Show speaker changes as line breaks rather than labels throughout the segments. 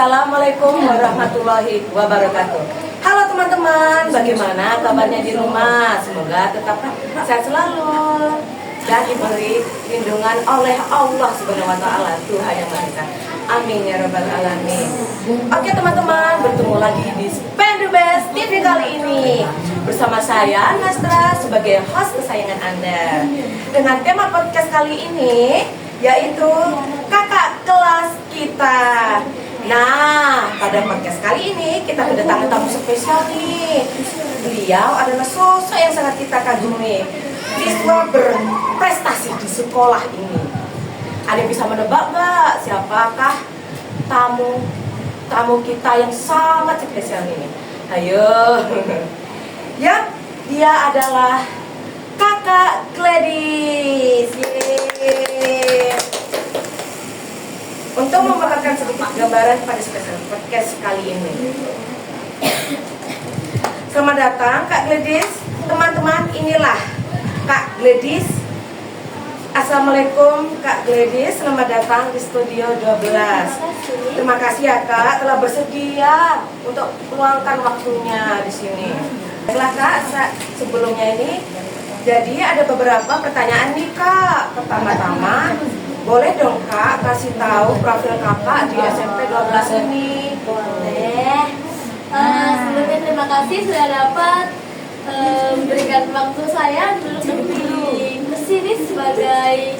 Assalamualaikum warahmatullahi wabarakatuh. Halo teman-teman, bagaimana kabarnya di rumah? Semoga tetap sehat selalu dan diberi lindungan oleh Allah Subhanahu wa taala, Tuhan yang Maha Esa. Amin ya rabbal alamin. Oke teman-teman, bertemu lagi di Spend the Best TV kali ini bersama saya Nastra sebagai host kesayangan Anda. Dengan tema podcast kali ini yaitu kakak kelas kita. Nah, pada podcast kali ini kita kedatangan tamu spesial nih. Beliau adalah sosok yang sangat kita kagumi, siswa berprestasi di sekolah ini. Ada yang bisa menebak nggak siapakah tamu kita yang sangat spesial ini? Ayo. Ya, dia adalah Kakak Gladys. Yeay. Untuk memaparkan sedikit gambaran pada spesial podcast kali ini. Selamat datang Kak Gladys. Teman-teman, inilah Kak Gladys. Assalamualaikum Kak Gladys, selamat datang di Studio 12. Terima kasih ya Kak telah bersedia untuk meluangkan waktunya di sini. Baiklah Kak, sebelumnya ini jadi ada beberapa pertanyaan nih Kak. Pertama-tama, boleh dong Kak kasih tahu profil Kakak di SMP 12 ini?
Boleh. Sebelumnya terima kasih sudah dapat memberikan waktu saya duduk di sini sebagai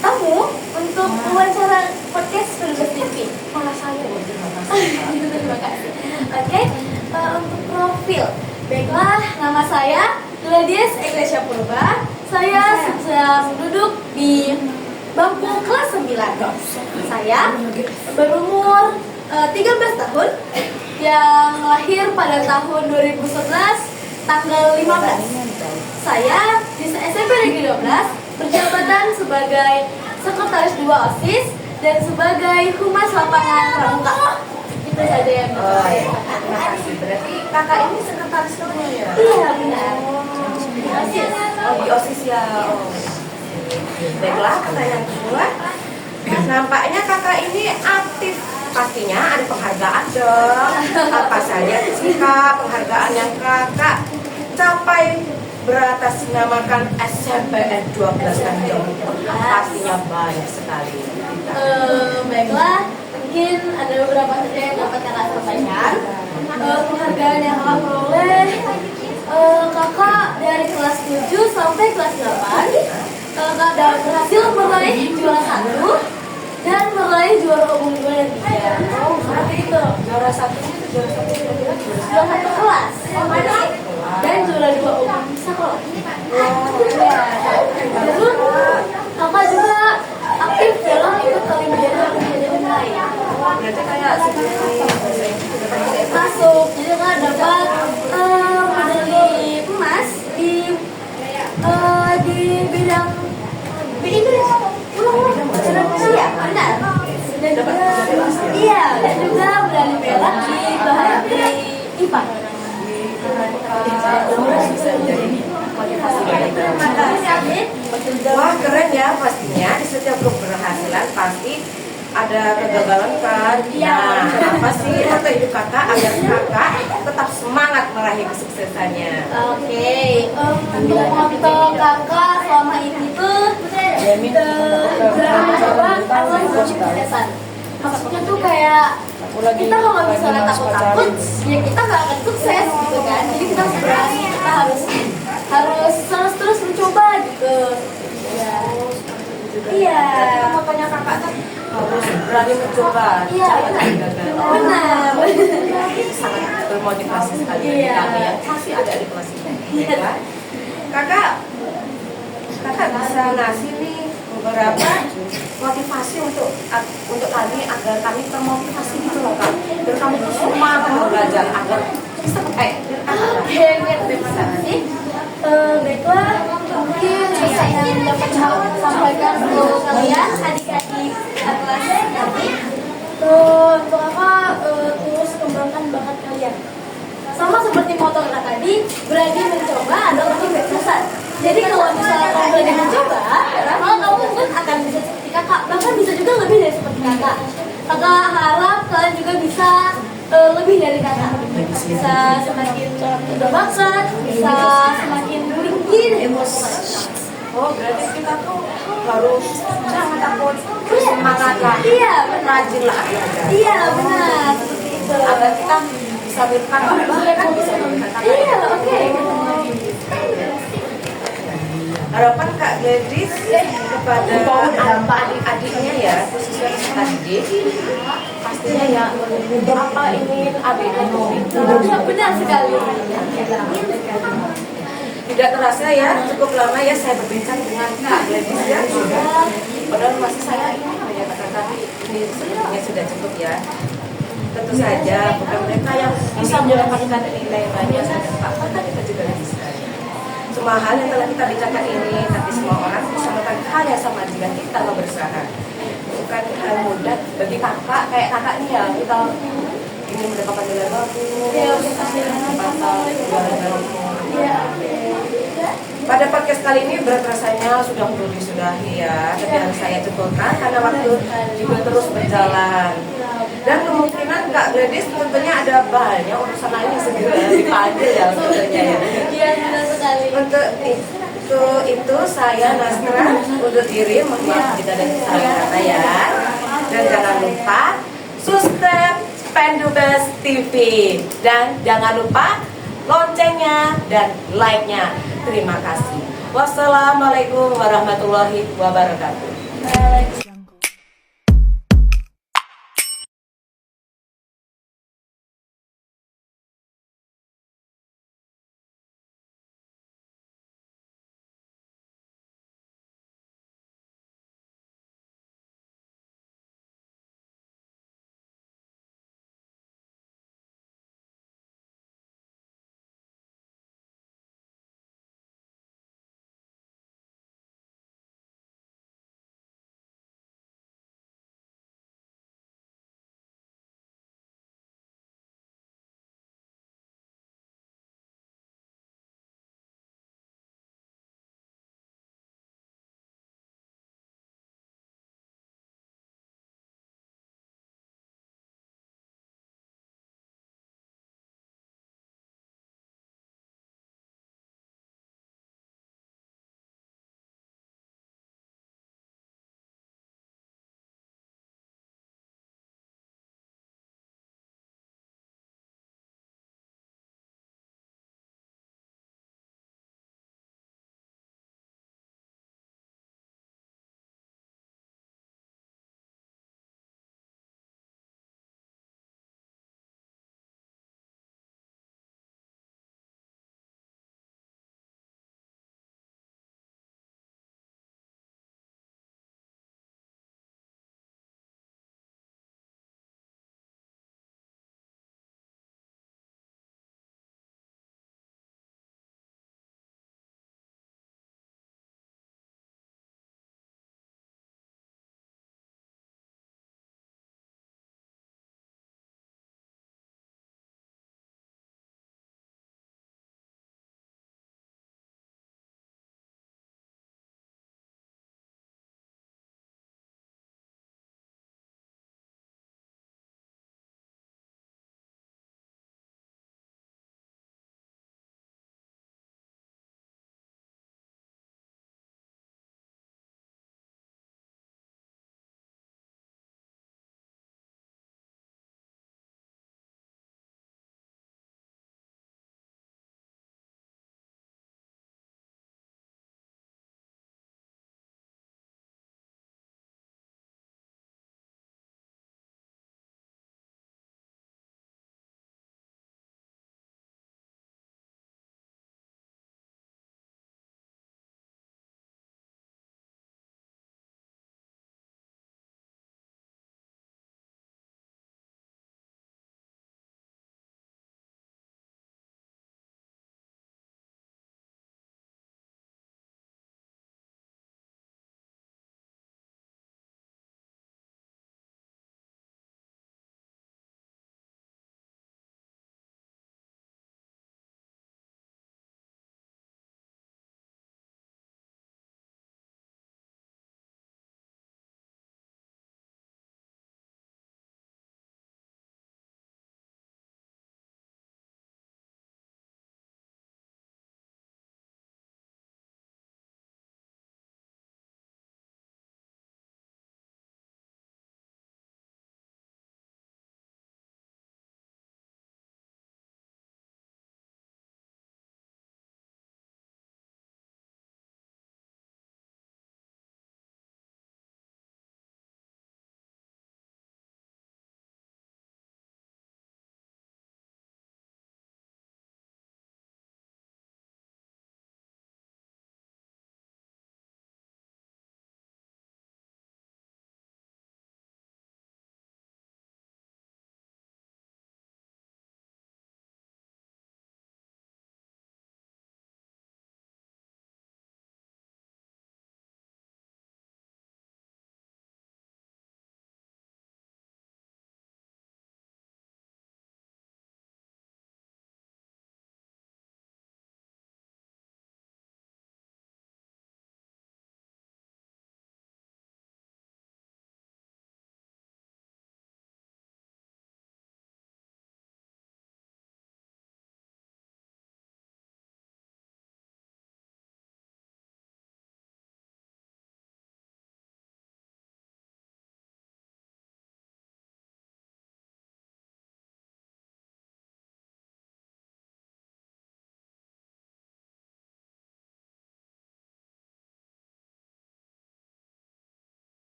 tamu untuk wawancara podcast Berbes TV.
Malah saya terima kasih.
Terima kasih. Oke, untuk profil, baiklah, nama saya Gladys Eglesia Purba. Saya sedang duduk di bangku kelas 9. Saya berumur 13 tahun, yang lahir pada tahun 2011 tanggal 15. Saya di SMP Negeri 12 berjabatan sebagai sekretaris 2 OSIS dan sebagai humas lapangan pramuka. Itu saja yang
Terima kasih. Berarti kakak ini sekretaris kamu ya?
Iya, benar.
Di OSIS. Oh, di OSIS ya. Baiklah, pertanyaan kedua. Nampaknya kakak ini aktif. Pastinya ada penghargaan dong. Apa saja sih kak penghargaan yang kakak capai beratasnamakan SMPN 12 Tanjung? Pastinya banyak sekali.
Baiklah, mungkin ada beberapa saja yang dapat kakak sampaikan. Penghargaan yang kakak peroleh, kakak dari kelas 7 sampai kelas 8 kakak berhasil meraih juara 1 dan meraih juara umum 2 dan 3.
Oh, seperti itu. Juara satunya itu juara satu
Juara 1 kelas dan juara 2 umum sekolah. Terus kakak juga aktif dalam ikut kegiatan lain.
Berarti kayak seperti
Masuk, jadi kakak dapat medali emas di bidang Indonesia, benar. Dan juga medali perak di bahasa IPA.
Wah, keren ya pastinya. Di setiap keberhasilan pasti ada kegagalan kan. Nah, apa sih motto hidup kakak agar kakak tetap semangat meraih kesuksesannya?
Oke, untuk motto kakak selama ini tuh kesuksesan. Maksudnya tuh kayak kita kalau misalnya takut-takut, ya kita nggak akan sukses gitu kan. Jadi kita berani, kita harus terus mencoba gitu. Ya. Iya.
Motonya kakak kan harus berani mencoba.
Iya, benar.
Sangat bermotivasi sekali bagi
Iya.
kami yang masih ada di kelas ini. Ya. Kakak bisa ngasih nih beberapa motivasi untuk kami agar kami termotivasi gitu loh kak. Biar kami tuh semangat belajar agar bisa
Oke, terima kasih. Baiklah, mungkin yang dapat sampaikan untuk kalian adik-adik kelas kami, untuk apa terus kembangkan bakat kalian. Sama seperti moto kita tadi, berani mencoba adalah kesuksesan. Jadi kalau misalnya kamu berani mencoba, maka kamu mungkin akan bisa seperti kakak, bahkan bisa juga lebih dari seperti kakak. Kakak harap kalian juga juga bisa lebih dari kakak, bisa semakin berbangsa, bisa semakin tinggi emosi.
Oh, berarti kita tuh harus jangan takut, semangat lah,
Iya, benar.
rajin lah belajar.
Iya, benar, seperti itu.
Agar kita bisa berkata kan bisa berkata.
Iya, oke.
Harapan Kak Gladys kepada adik-adiknya ya, khususnya peserta didik, pastinya ya apa ingin adiknya itu
Benar sekali.
tidak terasa ya, cukup lama ya saya berbincang dengan Kak Gladys ya. Padahal masih saya ini menyatakan tadi ini sebenarnya sudah cukup ya. Tentu saja bukan mereka yang bisa mendapatkan nilai banyak dan Pak, maka kita juga bisa. Semua hal yang telah kita bicarakan ini, tapi semua orang bisa melakukan hal yang sama jika kita mau berusaha. Bukan hal mudah bagi kakak, kayak kakak ini ya, kita ingin mendapatkan nilai bagus, pasal pada podcast kali ini berat rasanya sudah perlu disudahi ya, tapi harus saya cukupkan karena waktu juga terus berjalan. Dan kemungkinan Kak Gladys tentunya ada banyak urusan lain yang segera dipanggil ya tentunya ya.
Iya, benar sekali.
Untuk itu saya Nastra undur diri, mohon maaf jika ada kesalahan kata ya. Dan jangan lupa subscribe Pendubes TV dan jangan lupa loncengnya dan like-nya. Terima kasih. Wassalamualaikum warahmatullahi wabarakatuh.